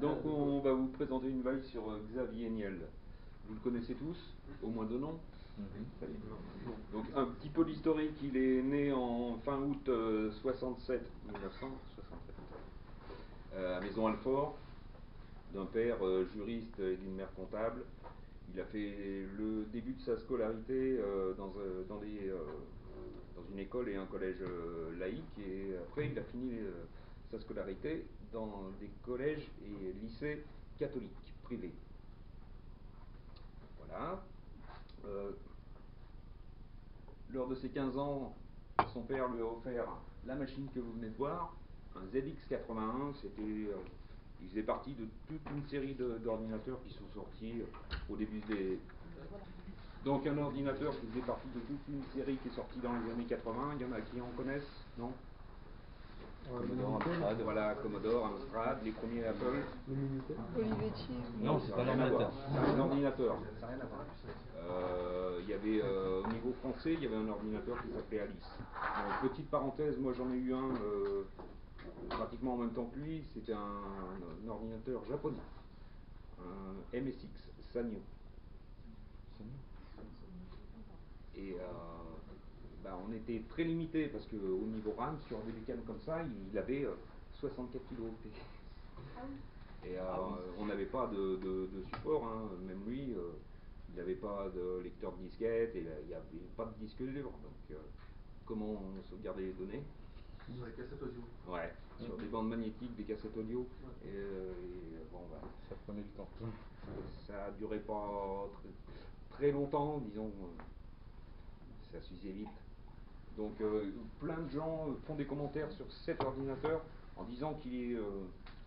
Donc on va vous présenter une veille sur Xavier Niel. Vous le connaissez tous, au moins de nom. Donc un petit peu d'historique, il est né en fin août 1967, à Maison-Alfort, d'un père juriste et d'une mère comptable. Il a fait le début de sa scolarité dans une école et un collège laïque, et après il a fini sa scolarité dans des collèges et lycées catholiques, privés. Voilà. Lors de ses 15 ans, son père lui a offert la machine que vous venez de voir, un ZX81. Il faisait partie de toute une série d'ordinateurs qui sont sortis au début des... Donc un ordinateur qui faisait partie de toute une série qui est sortie dans les années 80. Il y en a qui en connaissent, non? Commodore, Amstrad, voilà, Commodore, Amstrad, les premiers Apple. Olivetti. Non, c'est pas un ordinateur. C'est un ordinateur, ça n'a rien à voir. Il y avait, au niveau français, il y avait un ordinateur qui s'appelait Alice. Donc, petite parenthèse, moi j'en ai eu un pratiquement en même temps que lui. C'était un ordinateur japonais, un MSX Sanyo. Et on était très limité parce qu'au niveau RAM, sur des bécanes comme ça, il avait 64 kilo. Et on n'avait pas de support, hein. Même lui, il n'avait pas de lecteur de disquette, et il n'y avait pas de disque dur. Donc comment on sauvegardait les données? Sur les cassettes audio. Ouais, sur des bandes magnétiques, des cassettes audio. Ouais. Ça prenait le temps. Ça durait pas très longtemps, disons. Ça s'usait vite. Donc plein de gens font des commentaires sur cet ordinateur en disant qu'il est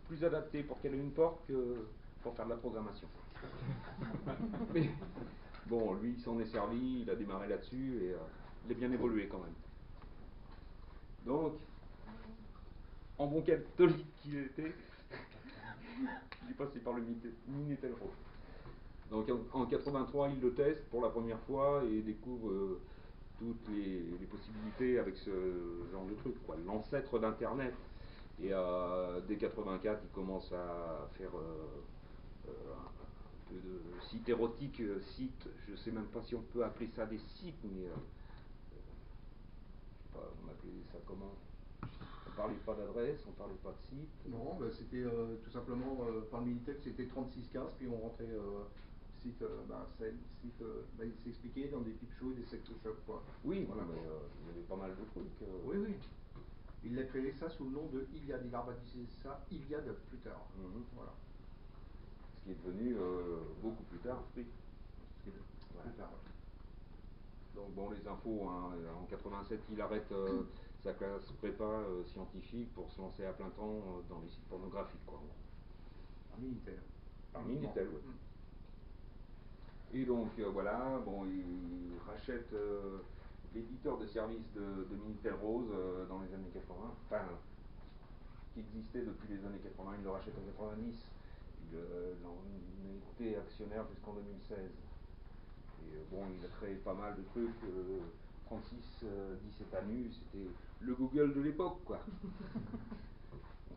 plus adapté pour caler une porte que pour faire de la programmation. Mais bon, lui il s'en est servi, il a démarré là-dessus et il a bien évolué quand même. Donc, en bon catholique qu'il était, il est passé par le Minitel Rose. Donc en 83, il le teste pour la première fois et découvre toutes les possibilités avec ce genre de truc, quoi. L'ancêtre d'Internet. Et dès 84, il commence à faire un peu de site érotique, je sais même pas si on peut appeler ça des sites, mais je sais pas, on appelait ça comment? On parlait pas d'adresse, on parlait pas de site. Non, c'était tout simplement par le Minitel, c'était 3615, puis on rentrait il s'expliquait dans des pipe shows et des sex shops, quoi. Oui, voilà. Mais il y avait pas mal de trucs. Oui, oui. Il a créé ça sous le nom de Iliad. Il a rebaptisé ça Iliad plus tard. Voilà. Ce qui est devenu beaucoup plus tard Free. Voilà. Plus tard, ouais. Donc bon, les infos, hein, en 87, il arrête sa classe prépa scientifique pour se lancer à plein temps dans les sites pornographiques, quoi. Par Minitel. Par Minitel, oui. Et donc voilà, bon, il rachète l'éditeur de services de Minitel Rose dans les années 80, enfin, qui existait depuis les années 80, il le rachète en 90, il en était actionnaire jusqu'en 2016. Et bon, il a créé pas mal de trucs, 3617 ANU, c'était le Google de l'époque, quoi.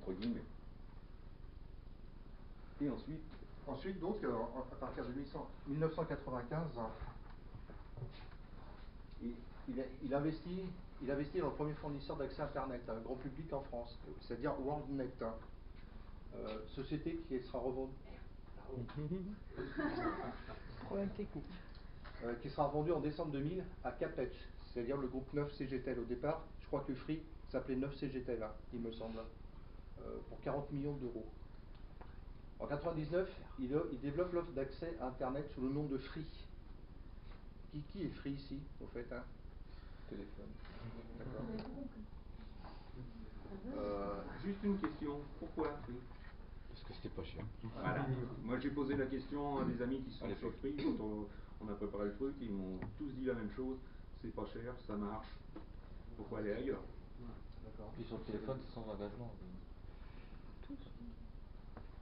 Entre guillemets. Et ensuite, donc, à partir de 1995, il investit dans le premier fournisseur d'accès Internet, grand public en France, c'est-à-dire WorldNet. Société qui sera revendue. Problème technique. Qui sera vendu en décembre 2000 à Capech, c'est-à-dire le groupe 9 CGTEL. Au départ, je crois que Free s'appelait 9 CGTEL, il me semble, pour 40 millions d'euros. En 99, il développe l'offre d'accès à Internet sous le nom de Free. Qui est Free ici, au fait, hein? Téléphone. D'accord. Juste une question, pourquoi Free? Parce que c'était pas cher. Voilà. Moi j'ai posé la question à des amis qui sont chez Free quand on a préparé le truc, ils m'ont tous dit la même chose, c'est pas cher, ça marche, pourquoi aller ailleurs? D'accord. Puis sur le téléphone, c'est sans engagement.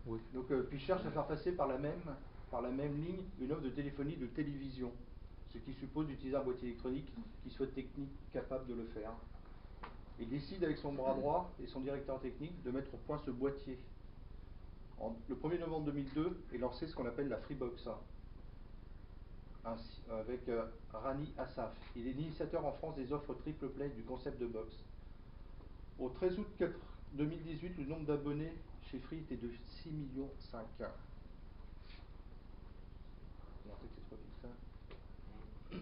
Oui. Donc puis cherche à faire passer par la même ligne une offre de téléphonie de télévision, ce qui suppose d'utiliser un boîtier électronique qui soit technique capable de le faire. Il décide avec son bras droit et son directeur technique de mettre au point ce boîtier. Le 1er novembre 2002 est lancé ce qu'on appelle la Freebox, avec Rani Assaf. Il est l'initiateur en France des offres triple play du concept de box. Au 13 août 2018, le nombre d'abonnés chez Free était de 6,5 millions. On va arrêter trop vite ça. On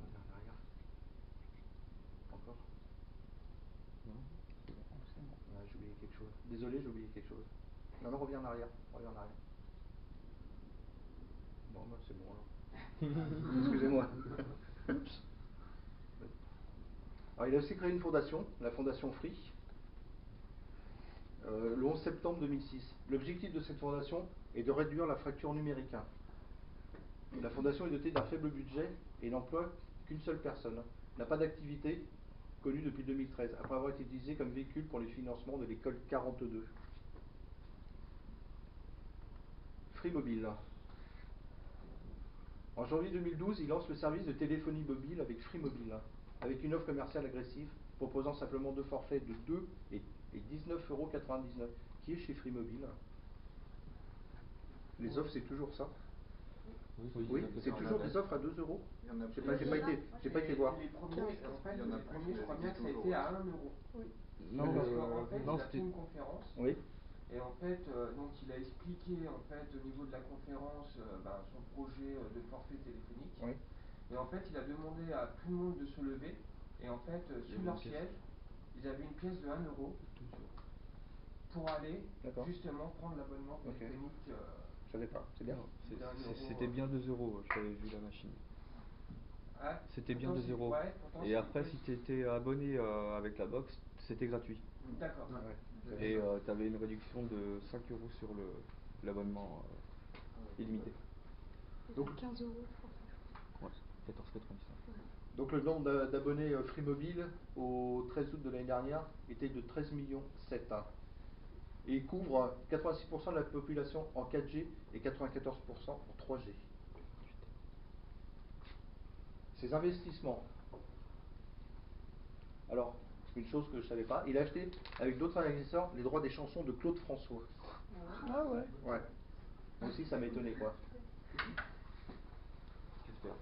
revient en arrière. Encore. Non, c'est bon. Ah, j'ai oublié quelque chose. Désolé, j'ai oublié quelque chose. Non, non, reviens en arrière. Reviens en arrière. Bon, bah, c'est bon alors. Excusez-moi. Oups. Alors, il a aussi créé une fondation, la fondation Free, le 11 septembre 2006. L'objectif de cette fondation est de réduire la fracture numérique. La fondation est dotée d'un faible budget et n'emploie qu'une seule personne. N'a pas d'activité connue depuis 2013, après avoir été utilisée comme véhicule pour les financements de l'école 42. Free Mobile. En janvier 2012, il lance le service de téléphonie mobile avec Free Mobile, avec une offre commerciale agressive, proposant simplement 2 forfaits de 2 et 19,99 €, qui est chez Free Mobile. Les offres, c'est toujours ça? Oui, c'est toujours des offres à 2 €. Il y en a J'ai plus. pas été voir. Les premiers, en fait, Il y en a les plus, premiers, je crois bien que ça a toujours. été à 1 euro. Oui. Non, Parce qu'en fait, non, il a fait c'était. une conférence. Oui. Et en fait, donc il a expliqué en fait au niveau de la conférence son projet de forfait téléphonique. Oui. Et en fait, il a demandé à tout le monde de se lever. Et en fait, sous leur siège, ils avaient une pièce de 1 euro pour aller justement prendre l'abonnement téléphonique. Je savais pas, c'est bien. C'était bien 2 €, j'avais vu la machine. Ah, C'était bien pourtant, 2 €. ouais, pourtant, Et c'est après, une si pièce. tu étais abonné avec la box, c'était gratuit. D'accord. Ouais. Et tu avais une réduction de 5 € sur l'abonnement illimité. Donc, 15 €. Ouais, 14,99. Donc le nombre d'abonnés Free Mobile au 13 août de l'année dernière était de 13,7 millions. Et il couvre 86% de la population en 4G et 94% en 3G. Ses investissements. Alors, une chose que je ne savais pas, il a acheté avec d'autres investisseurs les droits des chansons de Claude François. Ah ouais. Ouais. Moi aussi, ça m'a étonné, quoi. J'espère.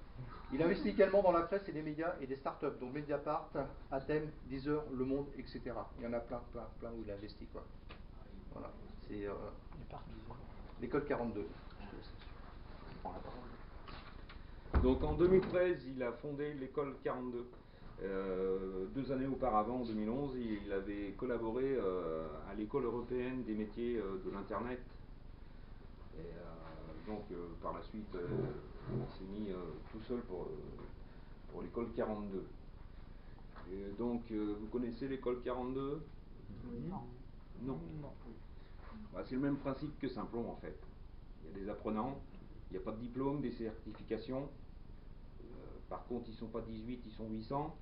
Il investit également dans la presse et les médias et des startups, dont Mediapart, Athème, Deezer, Le Monde, etc. Il y en a plein où il a investi, quoi. Voilà. C'est Il est partout. l'école 42. Donc en 2013, il a fondé l'école 42. 2 années auparavant, en 2011, il avait collaboré à l'école européenne des métiers de l'Internet. Et donc par la suite, il s'est mis tout seul pour l'école 42. Et donc vous connaissez l'école 42? Non. Bah, c'est le même principe que Simplon en fait. Il y a des apprenants, il n'y a pas de diplôme, des certifications. Par contre, ils ne sont pas 18, ils sont 800.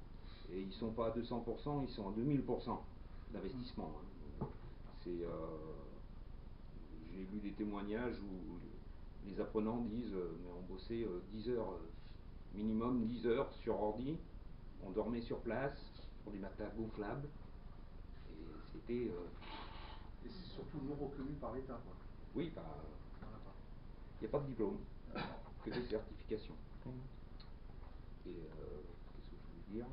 Et ils ne sont pas à 200%, ils sont à 2000% d'investissement. J'ai lu des témoignages où les apprenants disent mais on bossait 10 heures, minimum 10 heures sur ordi, on dormait sur place, sur des matelas gonflables. Et c'était. Et c'est surtout non reconnu par l'État, quoi. Oui, bah. Il n'y a pas de diplôme, que des certifications. Et qu'est-ce que je voulais dire?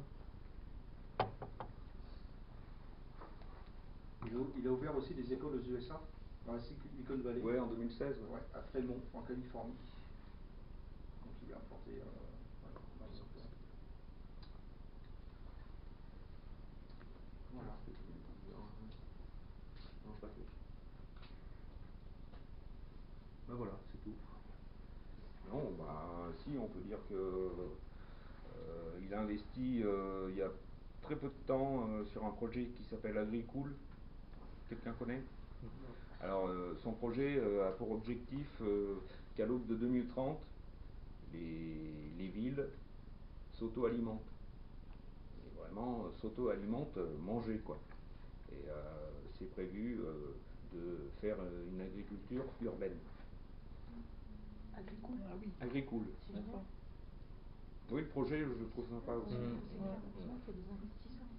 Il a ouvert aussi des écoles aux USA, dans la Silicon Valley. Ouais, en 2016. Ouais, à Fremont, en Californie. Donc il a implanté. Voilà. Non, pas tout. Ben voilà, c'est tout. Non, bah si, on peut dire que il a investi il y a très peu de temps sur un projet qui s'appelle Agricool. Quelqu'un connaît? Alors son projet a pour objectif qu'à l'aube de 2030, les villes s'auto-alimentent. Et vraiment s'auto-alimentent, manger quoi. Et c'est prévu de faire une agriculture urbaine. Agricole. Ah oui. Agricool. D'accord. Oui, le projet, je le trouve sympa aussi. C'est clair, heureusement qu'il y a des investisseurs.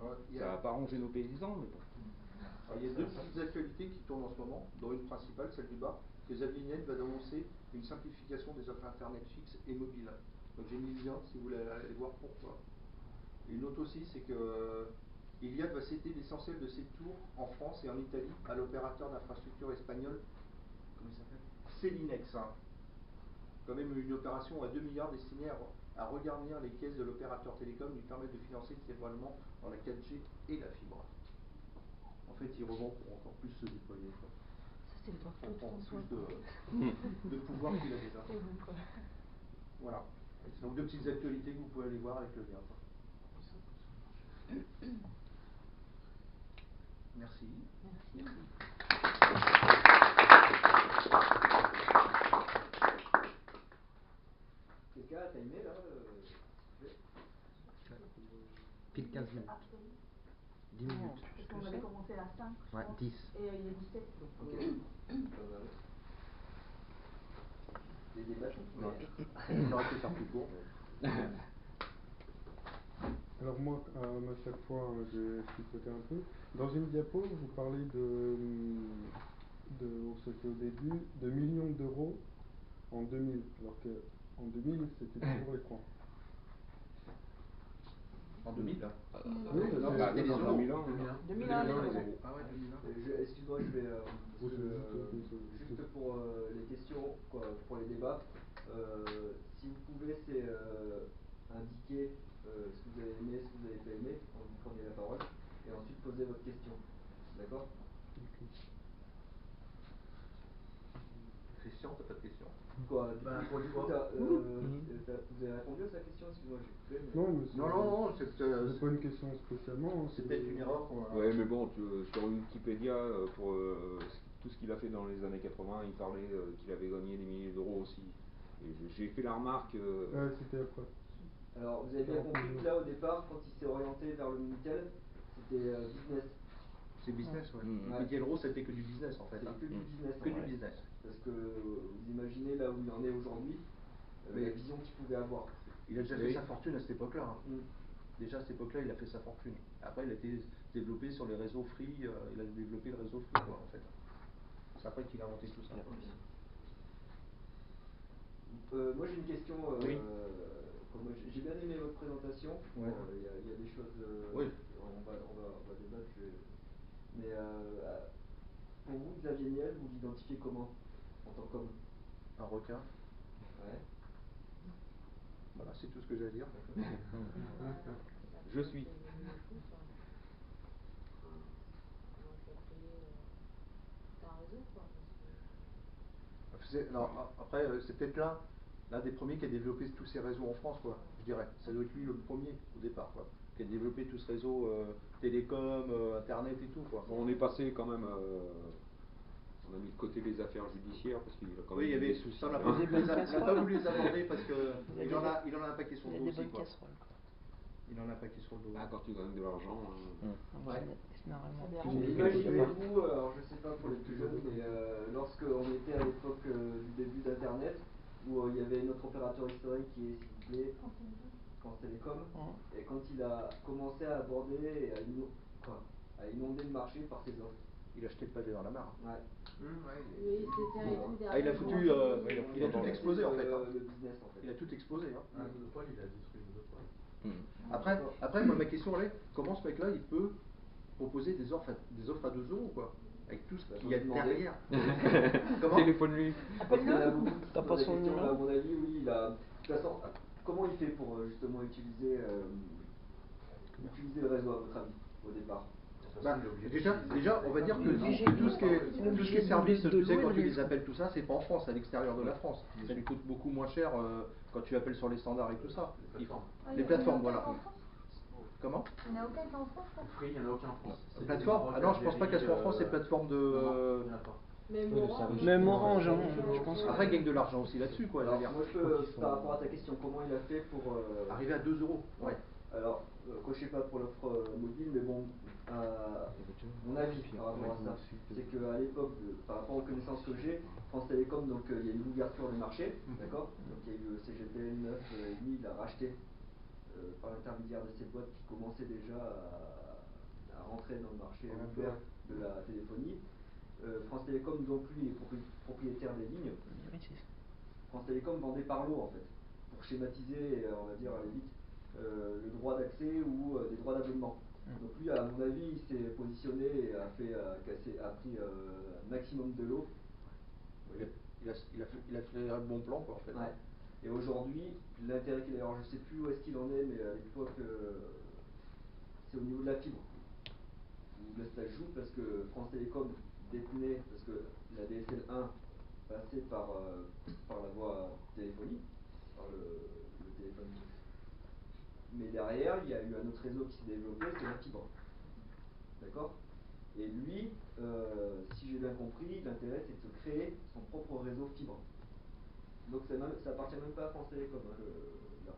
Ouais, Ça n'a pas arrangé nos paysans, mais bon. Alors, il y a deux petites actualités qui tournent en ce moment, dont une principale, celle du bas, que Xavier Niel va annoncer une simplification des offres Internet fixes et mobiles. Donc j'ai mis le lien si vous voulez aller voir pourquoi. Une autre aussi, c'est que Iliad va céder l'essentiel de ses tours en France et en Italie à l'opérateur d'infrastructure espagnol, comment il s'appelle, Celinex. Quand même une opération à 2 milliards destinée à regarnir les caisses de l'opérateur télécom, lui permettre de financer le développement dans la 4G et la fibre. En fait, il revend pour encore plus se déployer. Quoi. Ça, c'est le Pour partout prendre François. plus de pouvoir qu'il a déjà. C'est bon, quoi. Voilà. Donc deux petites actualités que vous pouvez aller voir avec le lien. Merci. Merci. Quelqu'un a timé là Pile 15 minutes. 10 minutes. Parce qu'on avait commencé à 5. Ouais, 10. Et il est 17. Donc, Ok. Les débats On aurait pu faire plus court. Mais... Alors moi, à chaque fois, je vais expliquer un peu. Dans une diapo, vous parlez on se fait au début, de millions d'euros en 2000, alors qu'en 2000, c'était toujours les francs. En 2000 là Oui, non, c'est- c'était les euros. 2001. 2001, les euros. Ah ouais, 2001. Excuse-moi, je vais juste pour les questions, quoi, pour les débats. Si vous pouvez, c'est indiquer ce que vous avez aimé, ce que vous n'avez pas aimé, quand vous prenez la parole, et ensuite poser votre question. D'accord? Christian, t'as pas de question? Quoi, pour une coup, fois. vous avez répondu à sa question? Excuse-moi, j'ai coupé. Mais... Non, mais c'est c'est pas une question spécialement. c'est peut-être une erreur. Ouais, mais bon, sur Wikipédia, pour tout ce qu'il a fait dans les années 80, il parlait qu'il avait gagné des milliers d'euros aussi. Et j'ai fait la remarque. Ouais, c'était après. Alors, vous avez bien compris que là, au départ, quand il s'est orienté vers le Minitel, c'était business. C'est business, ouais. Ouais. Miguel Rose, c'était que du business en fait. C'est que du business. Que en du vrai. business. Parce que vous imaginez là où il en est aujourd'hui, la vision qu'il pouvait avoir. Il a déjà fait sa fortune à cette époque-là. Mm. Déjà à cette époque-là, il a fait sa fortune. Après, il a été développé sur les réseaux free, il a développé le réseau free, quoi, en fait. C'est après qu'il a inventé tout ça. Moi j'ai une question. Oui. J'ai bien aimé votre présentation. Ouais. Il y a des choses. Oui. On va débattre. Mais pour vous, Xavier Niel, vous l'identifiez comment en tant qu'homme? Un requin. Ouais. Voilà, c'est tout ce que j'ai à dire. Je suis. Alors, après, c'est peut-être l'un des premiers qui a développé tous ces réseaux en France, quoi, je dirais. Ça doit être lui le premier au départ, quoi, qui a développé tout ce réseau télécom, internet et tout, quoi. Bon, on est passé quand même. On a mis de côté les affaires judiciaires parce qu'il a quand même Oui, il y avait des soucis. ça, on n'a pas voulu les aborder parce qu'il en a un paquet sur le dos aussi, quoi. Il en a un paquet sur le dos. Ah, quand tu gagnes de l'argent. Ouais. généralement. Imaginez-vous, alors je sais pas pour les plus jeunes, mais lorsqu'on était à l'époque du début d'Internet, où il y avait notre opérateur historique qui est, s'il vous plaît, France Télécom, et quand il a commencé à aborder et à inonder le marché par ses offres. Il a jeté le pavé dans la mare. Ouais. Oui, c'était un tout Ah, il a foutu, il a tout explosé en fait. Le business en fait. Il a tout explosé. Hein. Ah, il a détruit le Après, moi, ma question elle est, comment ce mec-là, il peut proposer des offres à 2 euros, quoi, avec tout ce qu'il y a derrière. Comment? Téléphone-lui. Appelle-le. T'as pas son numéro? À numéro? mon avis, oui, il a. De toute façon, comment il fait pour justement utiliser le réseau à votre avis au départ? Déjà, on va dire que tout ce qui est service, tu sais, quand tu les appelles tout ça, c'est pas en France, c'est à l'extérieur de la France. Ça lui coûte beaucoup moins cher quand tu appelles sur les standards et tout ça. Les plateformes, voilà. Comment? Il n'y en a aucun en France? Free, il n'y en a aucun en France. Plateforme? Ah non, je pense pas qu'elles soient en France, ces plateformes de. Même Orange, hein, je pense. Après, ils gagnent de l'argent aussi là-dessus, quoi. Alors, moi, je peux, par rapport à ta question, comment il a fait pour. Arriver à 2 euros. Ouais. Alors, cochez pas pour l'offre mobile, mais bon, mon avis par rapport à ça, c'est qu'à l'époque, par rapport aux connaissances que j'ai, France Télécom, donc il y a eu une ouverture du marché, d'accord? Donc il y a eu CGTL 9, et lui, il a racheté par l'intermédiaire de ces boîtes qui commençaient déjà à à rentrer dans le marché ouvert de la téléphonie. France Télécom non plus est propriétaire des lignes. France Télécom vendait par lot en fait, pour schématiser, on va dire à la limite, le droit d'accès ou des droits d'abonnement. Donc lui, à mon avis, il s'est positionné et a pris un maximum de lots. Il a fait un bon plan quoi en fait. Ouais. Et aujourd'hui, l'intérêt qu'il a, alors je sais plus où est-ce qu'il en est, mais à l'époque, c'est au niveau de la fibre. Où là, ça joue parce que France Télécom détenait, parce que la DSL 1 passait par la voie téléphonique, par le téléphone. Mais derrière, il y a eu un autre réseau qui s'est développé, c'est la fibre. D'accord? Et lui, si j'ai bien compris, l'intérêt c'est de se créer son propre réseau fibre. Donc ça appartient même pas à France Télécom, hein, là.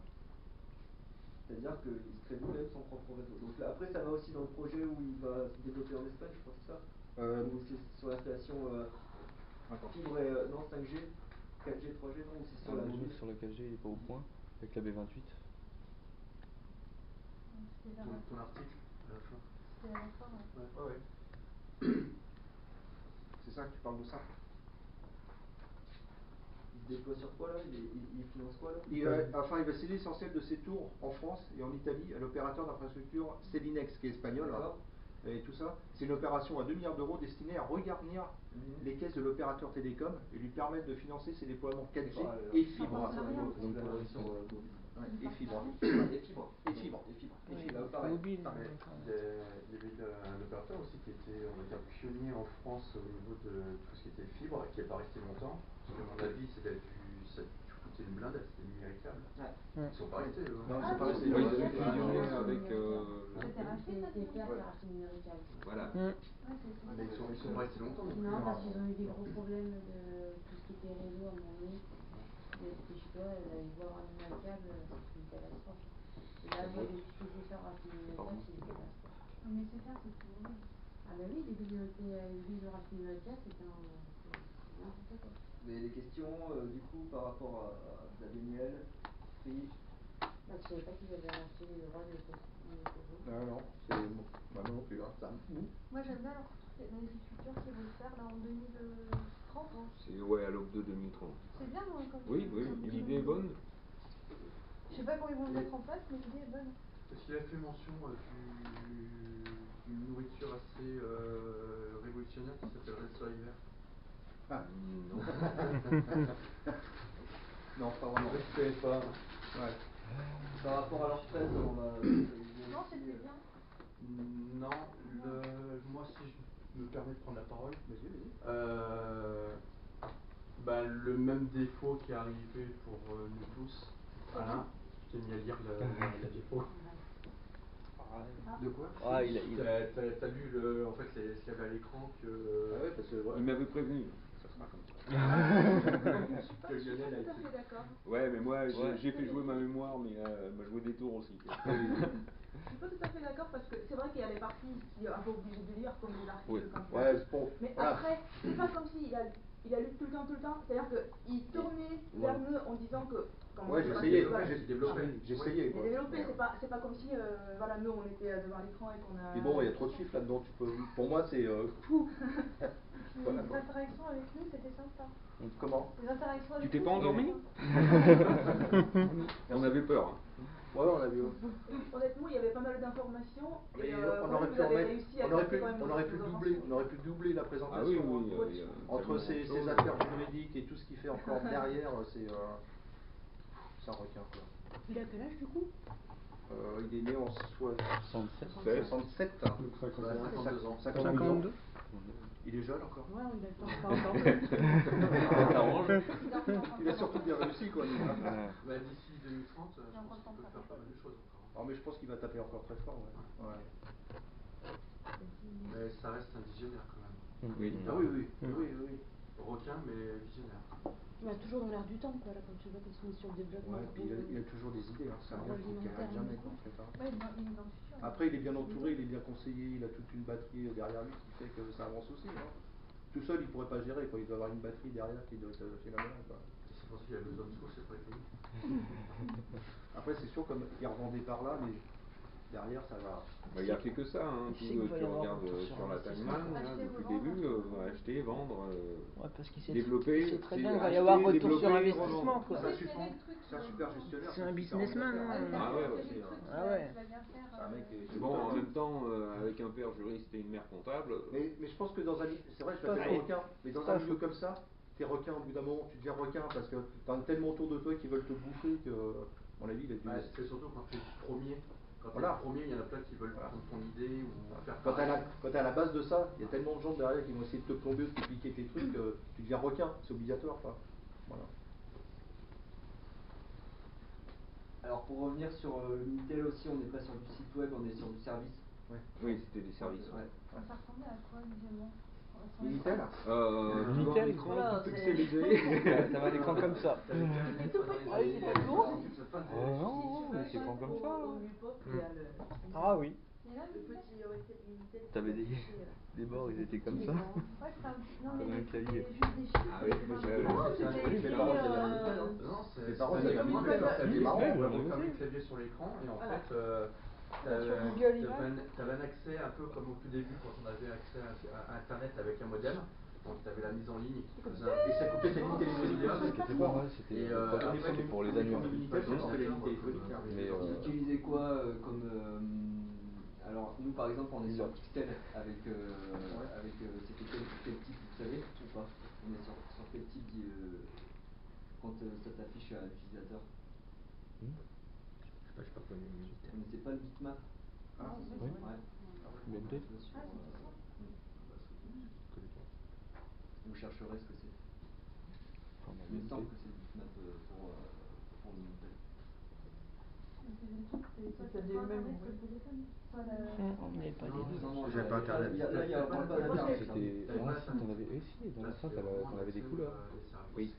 C'est-à-dire qu'il se crée lui-même son propre réseau. Donc là, après, ça va aussi dans le projet où il va se développer en Espagne, je crois que c'est ça. Ou c'est sur l'installation fibre et non 5G, 4G, 3G, non, ou c'est sur la mobile. Sur le 4G, il est pas au point avec la B28. Ton article à la fin. C'était à la fin, ouais. Ouais. C'est ça que tu parles de ça. Il déploie sur quoi là? Il finance quoi là? Il va céder l'essentiel de ses tours en France et en Italie à l'opérateur d'infrastructure Celinex qui est espagnol. Et tout ça, c'est une opération à 2 milliards d'euros destinée à regarnir les caisses de l'opérateur télécom et lui permettre de financer ses déploiements 4G et fibre. Et fibre. Mobile. Il y avait un opérateur aussi qui était, on va dire, pionnier en France au niveau de tout ce qui était fibre, qui n'est pas resté longtemps. Parce que, à mon avis, ça coûtait une blinde, c'était numéricable. Ouais. Ils sont pas restés, eux. Non, ils sont pas restés. Oui, ils ont fusionné avec. C'était racheté, ça, racheté numérical. Voilà. Mais ils sont pas restés longtemps. Non, parce qu'ils ont eu des gros problèmes de tout ce qui était réseau à un moment donné. Je sais pas, ils voient un numérical, c'est une catastrophe. Et là, moi, depuis que c'est fait racheter numérical, c'est une catastrophe. Mais c'est ça, c'est tout. Ah bah oui, depuis qu'ils ont racheté numérical, c'est n'importe quoi. Vous avez des questions du coup par rapport à Daniel, Free? Bah, je savais pas qu'ils avaient racheté les droits de Non, c'est moi non plus. Hein. Ça. Moi j'aime bien l'agriculture qu'ils veulent faire là en 2030. C'est ouais, à l'aube de 2030. C'est bien, moi, comme Oui, l'idée est bonne. Je sais pas comment ils vont le mettre en place, mais l'idée est bonne. Est-ce qu'il a fait mention d'une nourriture assez révolutionnaire qui s'appelle Soleil Vert? Ah. Non. Non, pas vraiment. Je ne sais pas. Ouais. Par rapport à leur presse, on va. Non, c'était bien. Non, moi si je me permets de prendre la parole, le même défaut qui est arrivé pour nous tous, Alain, je t'ai mis à lire la diapo. De quoi? Ah, T'as lu en fait ce qu'il y avait à l'écran que. Ah ouais, parce que Il m'avait prévenu. Ça sera comme ça. Je suis pas tout à fait d'accord. Ouais, mais moi j'ai fait jouer ma mémoire, mais elle m'a joué des tours aussi. Je suis pas tout à fait d'accord parce que c'est vrai qu'il y a les parties qui est un peu obligé de lire comme les articles comme ça. Ouais, bon, mais voilà. après, c'est pas comme s'il a lu tout le temps. C'est-à-dire qu'il tournait vers nous en disant que. Ouais, j'ai essayé. J'ai développé, c'est pas comme si voilà, nous on était devant l'écran et qu'on a. Et bon, il y a trop de chiffres là-dedans. Pour moi, c'est. Voilà, les interactions avec nous, c'était sympa. Comment? Les interactions avec Tu t'es nous, pas endormi? On avait peur. Hein. Ouais, on a vu. Honnêtement, il y avait pas mal d'informations. Mais et on aurait pu réussi à on aurait pu doubler la présentation. Ah oui, entre ces affaires juridiques et tout ce qu'il fait encore derrière, c'est un requin quoi. Il a quel âge du coup? Il est né en 67. 67. 52 ans. 52. Il est jeune encore. Ouais, on est d'accord, pas encore. Il a surtout bien réussi quoi. D'ici 2030, je pense qu'il peut faire pas mal de choses encore. Alors, mais je pense qu'il va taper encore très fort. Ouais. Mais ça reste un visionnaire quand même. Oui. Ah oui. Requin, mais visionnaire. Il a toujours dans l'air du temps, quoi, là, quand tu vois qu'il se met sur le développement. Ouais, puis il a toujours des idées, hein. C'est un gars qui n'arrête jamais, quoi, en fait. Hein. Ouais, il est dans le futur. Après, il est bien entouré, il est bien conseillé, il a toute une batterie derrière lui qui fait que ça avance aussi. Hein. Tout seul, il pourrait pas gérer, quoi. Il doit avoir une batterie derrière qui doit être phénoménale, quoi. C'est pour ça qu'il y a besoin de sous, c'est pas étonnant. Après, c'est sûr, comme il revendait par là, mais derrière ça va. Bah, il a fait que ça, hein. Je sais Tu qu'il va y avoir regardes retour sur sur la investissement. timeline, là, Acheter, depuis le revendre, début, revendre. acheter, vendre, Ouais, parce qu'il sait, développer, il sait très c'est bien qu'il va y acheter, avoir retour sur développer, investissement, revendre. quoi. Ça suffit. C'est un super gestionnaire. C'est un businessman, hein. Ah ouais, aussi, hein. Ah ouais. C'est un mec qui est- Mais bon, en même temps, avec un père juriste et une mère comptable. Mais je pense que dans un c'est vrai, je Pas m'appelle faux. requin, mais dans Pas un milieu faux. comme ça, t'es requin au bout d'un moment, tu deviens requin parce que t'as tellement autour de toi qui veulent te bouffer que, à mon avis, il a dû. Ouais, c'est surtout quand tu es premier. Quand Voilà. tu es premier, il y en a plein qui veulent prendre ton idée ou faire Quand t'es pareil. à la base de ça, il y a tellement de gens derrière qui vont essayer de te plomber, de te piquer tes trucs, tu deviens requin, c'est obligatoire, quoi. Voilà. Alors pour revenir sur le Minitel aussi, on n'est pas sur du site web, on est sur du service. Ouais. Oui, c'était des services. Ouais. Ça ressemblait à quoi visuellement? Minitel Un écran Voilà, tout c'est- pixelisé. T'avais un écran comme ça. Ah, il est pas lourd. Oh non, mais c'est écran comme ça. Ah oui. T'avais des bords, ils étaient comme ça. Comme un clavier. Ah oui, moi j'ai C'était Non, Les paroles, c'est c'est comme comme un ça. clavier, marrant, on ouais, va ouais. faire du clavier sur l'écran et en Voilà. fait Sur Google Images. t'avais un accès un peu comme au tout début quand on avait accès à Internet avec un modem. Donc t'avais la mise en ligne qui faisait Et ça coupait tes lignes téléphoniques. Ce qui était pas mal, c'était c'était pour les annuaires. Minitel, c'était les lignes téléphoniques. Mais Vous utilisez quoi comme alors nous par exemple on est sur Pixel avec c'était quel type vous savez ou pas? On est sur quel type quand ça s'affiche à l'utilisateur? je sais pas, j'ai pas connu le Minitel. Vous connaissez pas le bitmap? Ah, Ouais. Mais peut-être. Vous chercherez ce que c'est. Enfin, Il me semble Minitel. que c'est le bitmap pour le Minitel. On n'y est pas des deux. Non, J'avais pas Internet. Là, il y a vraiment pas d'internet. C'était. Ah si, t'en avais. Eh si, dans la fin, t'en avais des couleurs. Oui.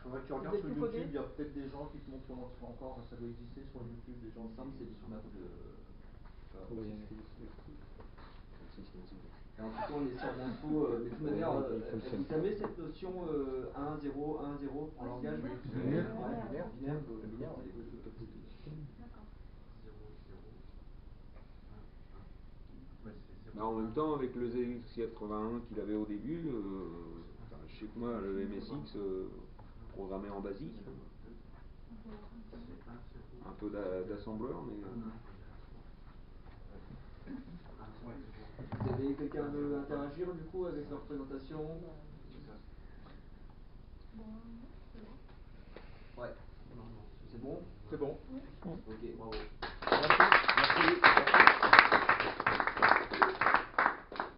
Faudrait que tu regardes sur YouTube, il y a peut-être des gens qui te montrent comment tu fais encore, ça doit exister sur YouTube, des gens Il me semble que c'est le bitmap de. Et en tout cas, on est sur Monfo, mais de toute manière, vous savez cette notion 1, 0, 1, 0 en langage? Binaire. Binaire. Binaire, ouais. Bah, en même temps, avec le ZX81 qu'il avait au début, je sais que moi, le MSX, programmé en basique, un peu d'assembleur, mais. Vous avez quelqu'un veut interagir du coup avec leur présentation? Ouais. C'est bon? C'est bon. Ok, bravo. Merci.